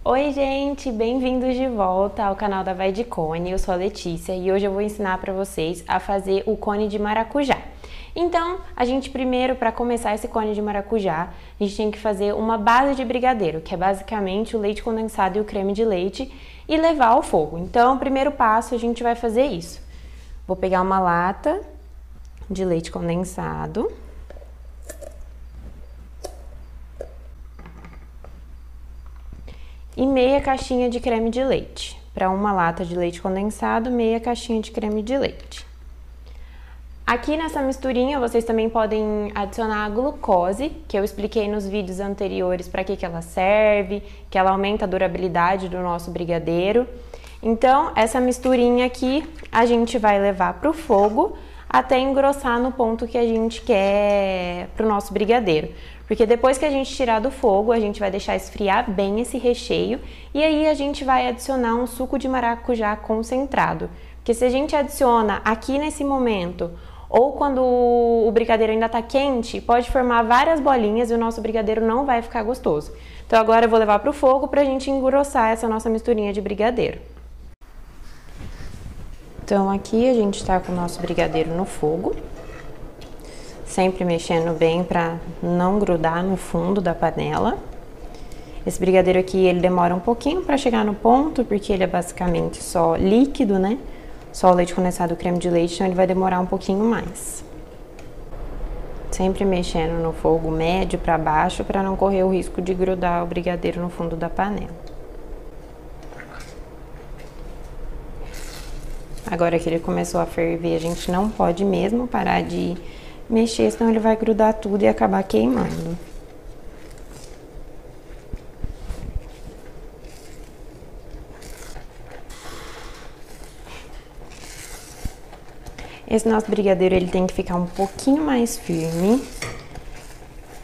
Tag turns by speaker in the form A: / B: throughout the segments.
A: Oi gente, bem-vindos de volta ao canal da Vai de Cone. Eu sou a Letícia e hoje eu vou ensinar para vocês a fazer o cone de maracujá. Então, a gente primeiro, para começar esse cone de maracujá, a gente tem que fazer uma base de brigadeiro, que é basicamente o leite condensado e o creme de leite, e levar ao fogo. Então, o primeiro passo a gente vai fazer isso. Vou pegar uma lata de leite condensado. E meia caixinha de creme de leite. Para uma lata de leite condensado, meia caixinha de creme de leite. Aqui nessa misturinha vocês também podem adicionar a glucose, que eu expliquei nos vídeos anteriores para que ela serve, que ela aumenta a durabilidade do nosso brigadeiro. Então, essa misturinha aqui a gente vai levar para o fogo até engrossar no ponto que a gente quer para o nosso brigadeiro. Porque depois que a gente tirar do fogo, a gente vai deixar esfriar bem esse recheio e aí a gente vai adicionar um suco de maracujá concentrado. Porque se a gente adiciona aqui nesse momento ou quando o brigadeiro ainda está quente, pode formar várias bolinhas e o nosso brigadeiro não vai ficar gostoso. Então agora eu vou levar para o fogo para a gente engrossar essa nossa misturinha de brigadeiro. Então aqui a gente está com o nosso brigadeiro no fogo. Sempre mexendo bem para não grudar no fundo da panela. Esse brigadeiro aqui, ele demora um pouquinho para chegar no ponto, porque ele é basicamente só líquido, né? Só o leite condensado e o creme de leite, então ele vai demorar um pouquinho mais. Sempre mexendo no fogo médio para baixo, para não correr o risco de grudar o brigadeiro no fundo da panela. Agora que ele começou a ferver, a gente não pode mesmo parar de mexer, senão ele vai grudar tudo e acabar queimando. Esse nosso brigadeiro ele tem que ficar um pouquinho mais firme,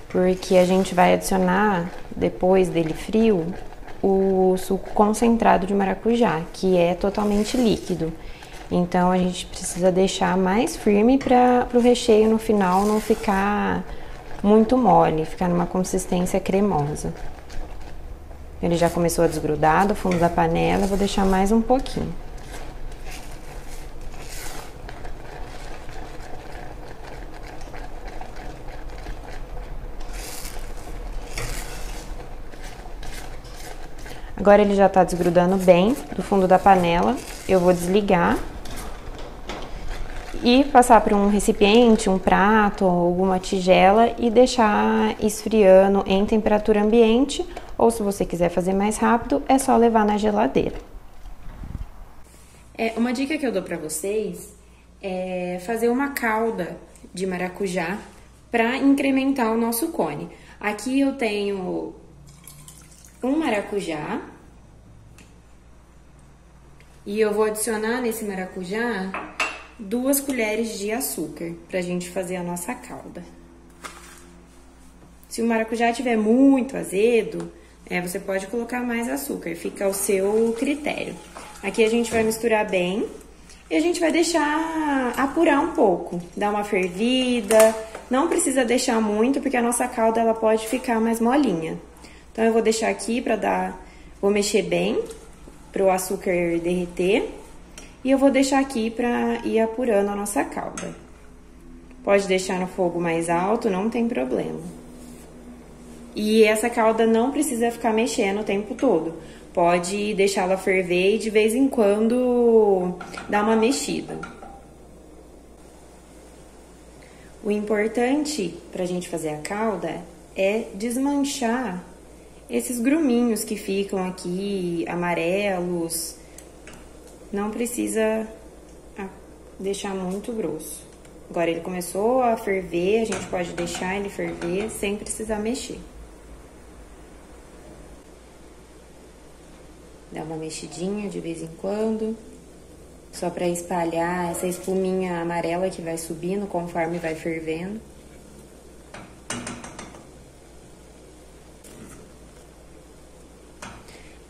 A: porque a gente vai adicionar, depois dele frio, o suco concentrado de maracujá, que é totalmente líquido. Então, a gente precisa deixar mais firme para o recheio no final não ficar muito mole, ficar numa consistência cremosa. Ele já começou a desgrudar do fundo da panela, vou deixar mais um pouquinho. Agora ele já tá desgrudando bem do fundo da panela, eu vou desligar e passar para um recipiente, um prato ou alguma tigela e deixar esfriando em temperatura ambiente, ou se você quiser fazer mais rápido, é só levar na geladeira. Uma dica que eu dou para vocês é fazer uma calda de maracujá para incrementar o nosso cone. Aqui eu tenho um maracujá e eu vou adicionar nesse maracujá 2 colheres de açúcar pra gente fazer a nossa calda. Se o maracujá estiver muito azedo, você pode colocar mais açúcar, fica ao seu critério. Aqui a gente vai misturar bem e a gente vai deixar apurar um pouco, dar uma fervida. Não precisa deixar muito, porque a nossa calda ela pode ficar mais molinha. Então eu vou deixar aqui vou mexer bem para o açúcar derreter. E eu vou deixar aqui para ir apurando a nossa calda. Pode deixar no fogo mais alto, não tem problema. E essa calda não precisa ficar mexendo o tempo todo. Pode deixá-la ferver e de vez em quando dar uma mexida. O importante para a gente fazer a calda é desmanchar esses gruminhos que ficam aqui, amarelos. Não precisa deixar muito grosso. Agora ele começou a ferver, a gente pode deixar ele ferver sem precisar mexer. Dá uma mexidinha de vez em quando, só para espalhar essa espuminha amarela que vai subindo conforme vai fervendo.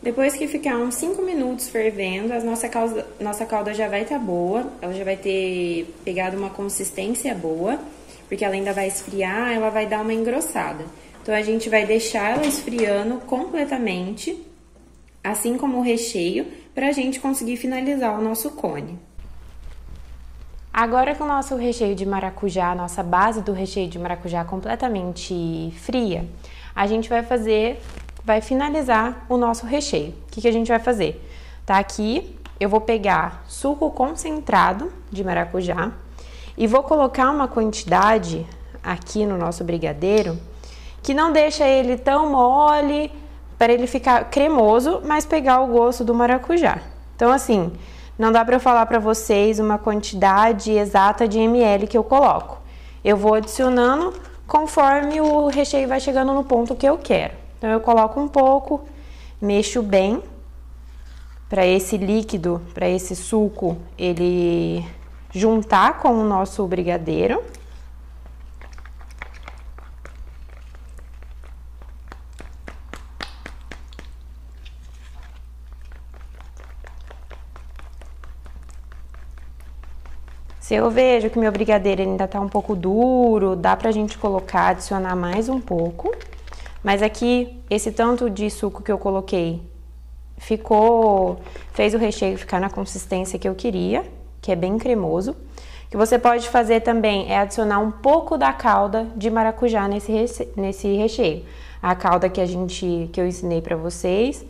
A: Depois que ficar uns 5 minutos fervendo, a nossa calda já vai estar boa, ela já vai ter pegado uma consistência boa, porque ela ainda vai esfriar, ela vai dar uma engrossada. Então, a gente vai deixar ela esfriando completamente assim como o recheio, para a gente conseguir finalizar o nosso cone. Agora que o nosso recheio de maracujá, a nossa base do recheio de maracujá completamente fria, a gente vai finalizar o nosso recheio. O que a gente vai fazer? Tá aqui, eu vou pegar suco concentrado de maracujá e vou colocar uma quantidade aqui no nosso brigadeiro que não deixa ele tão mole para ele ficar cremoso, mas pegar o gosto do maracujá. Então assim, não dá para eu falar para vocês uma quantidade exata de ml que eu coloco. Eu vou adicionando conforme o recheio vai chegando no ponto que eu quero. Então eu coloco um pouco, mexo bem para esse líquido, para esse suco, ele juntar com o nosso brigadeiro. Se eu vejo que meu brigadeiro ainda tá um pouco duro, dá pra gente colocar, adicionar mais um pouco. Mas aqui, esse tanto de suco que eu coloquei, fez o recheio ficar na consistência que eu queria, que é bem cremoso. O que você pode fazer também é adicionar um pouco da calda de maracujá nesse recheio. A calda que eu ensinei pra vocês,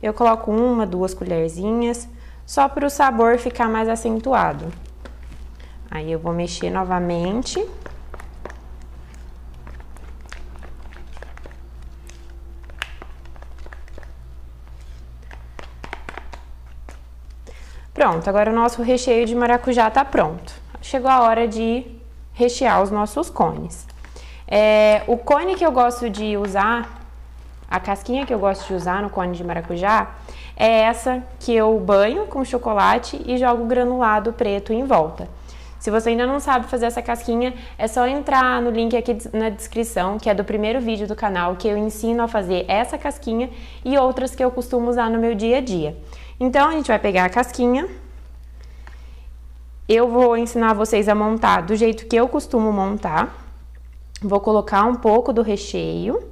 A: eu coloco 1, 2 colherzinhas, só para o sabor ficar mais acentuado. Aí eu vou mexer novamente. Pronto, agora o nosso recheio de maracujá tá pronto. Chegou a hora de rechear os nossos cones. O cone que eu gosto de usar, a casquinha que eu gosto de usar no cone de maracujá, é essa que eu banho com chocolate e jogo granulado preto em volta. Se você ainda não sabe fazer essa casquinha, é só entrar no link aqui na descrição, que é do primeiro vídeo do canal, que eu ensino a fazer essa casquinha e outras que eu costumo usar no meu dia a dia. Então, a gente vai pegar a casquinha. Eu vou ensinar vocês a montar do jeito que eu costumo montar. Vou colocar um pouco do recheio,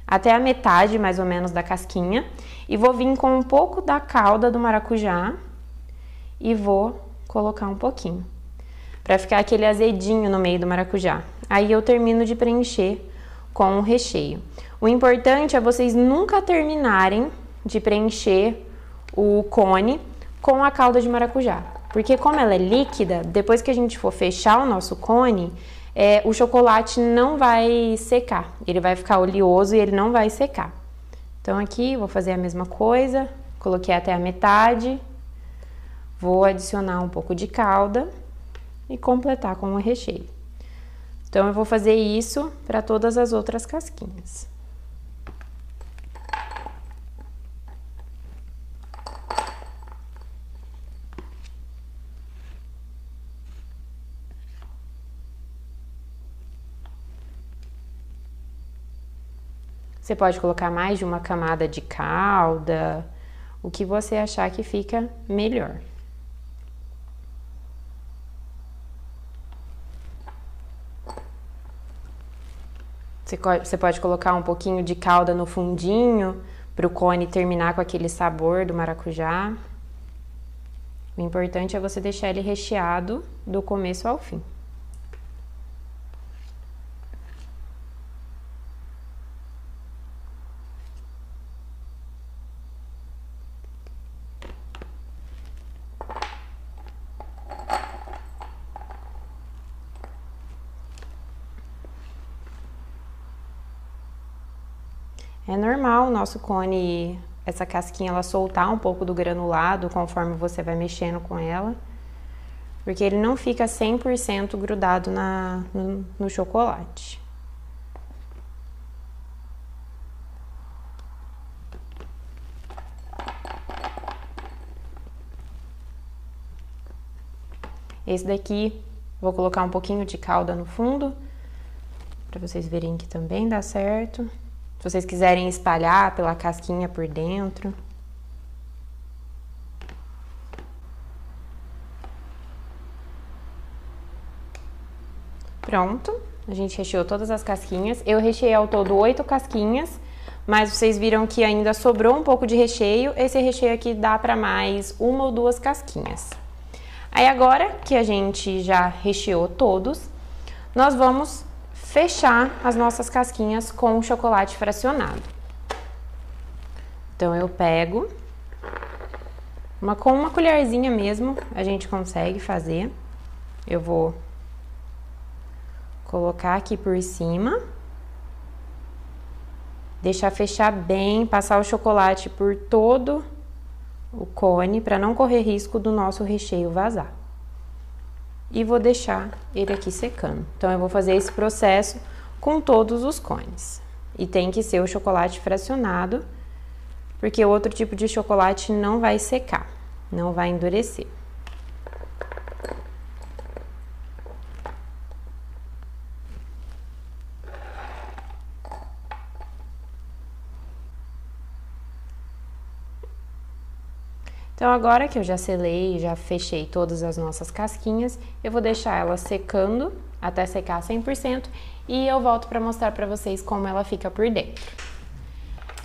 A: até a metade, mais ou menos, da casquinha. E vou vir com um pouco da calda do maracujá e vou colocar um pouquinho, para ficar aquele azedinho no meio do maracujá. Aí eu termino de preencher com o recheio. O importante é vocês nunca terminarem de preencher o cone com a calda de maracujá, porque como ela é líquida, depois que a gente for fechar o nosso cone, o chocolate não vai secar, ele vai ficar oleoso e ele não vai secar. Então aqui vou fazer a mesma coisa, coloquei até a metade. Vou adicionar um pouco de calda e completar com o recheio. Então, eu vou fazer isso para todas as outras casquinhas. Você pode colocar mais de uma camada de calda, o que você achar que fica melhor. Você pode colocar um pouquinho de calda no fundinho, para o cone terminar com aquele sabor do maracujá. O importante é você deixar ele recheado do começo ao fim. É normal o nosso cone, essa casquinha, ela soltar um pouco do granulado conforme você vai mexendo com ela, porque ele não fica 100% grudado no chocolate. Esse daqui, vou colocar um pouquinho de calda no fundo, para vocês verem que também dá certo. Se vocês quiserem espalhar pela casquinha por dentro. Pronto, a gente recheou todas as casquinhas. Eu recheei ao todo 8 casquinhas, mas vocês viram que ainda sobrou um pouco de recheio. Esse recheio aqui dá para mais uma ou duas casquinhas. Aí agora que a gente já recheou todos, nós vamos fechar as nossas casquinhas com o chocolate fracionado. Então eu pego, com uma colherzinha mesmo, a gente consegue fazer. Eu vou colocar aqui por cima, deixar fechar bem, passar o chocolate por todo o cone para não correr risco do nosso recheio vazar. E vou deixar ele aqui secando. Então eu vou fazer esse processo com todos os cones. E tem que ser o chocolate fracionado, porque o outro tipo de chocolate não vai secar, não vai endurecer. Então, agora que eu já selei, já fechei todas as nossas casquinhas, eu vou deixar ela secando até secar 100% e eu volto para mostrar para vocês como ela fica por dentro.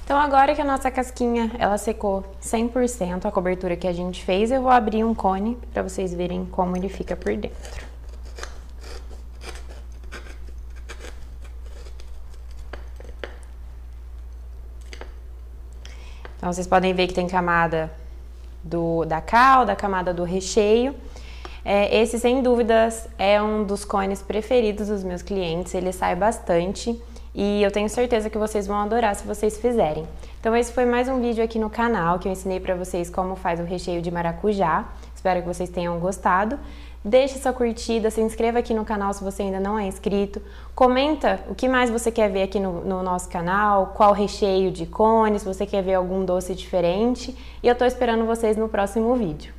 A: Então, agora que a nossa casquinha, ela secou 100%, a cobertura que a gente fez, eu vou abrir um cone para vocês verem como ele fica por dentro. Então, vocês podem ver que tem camada da calda, a camada do recheio. Esse, sem dúvidas, é um dos cones preferidos dos meus clientes, ele sai bastante e eu tenho certeza que vocês vão adorar se vocês fizerem. Então esse foi mais um vídeo aqui no canal que eu ensinei pra vocês como faz o recheio de maracujá. Espero que vocês tenham gostado. Deixe sua curtida, se inscreva aqui no canal se você ainda não é inscrito. Comenta o que mais você quer ver aqui no nosso canal, qual recheio de cone, se você quer ver algum doce diferente. E eu tô esperando vocês no próximo vídeo.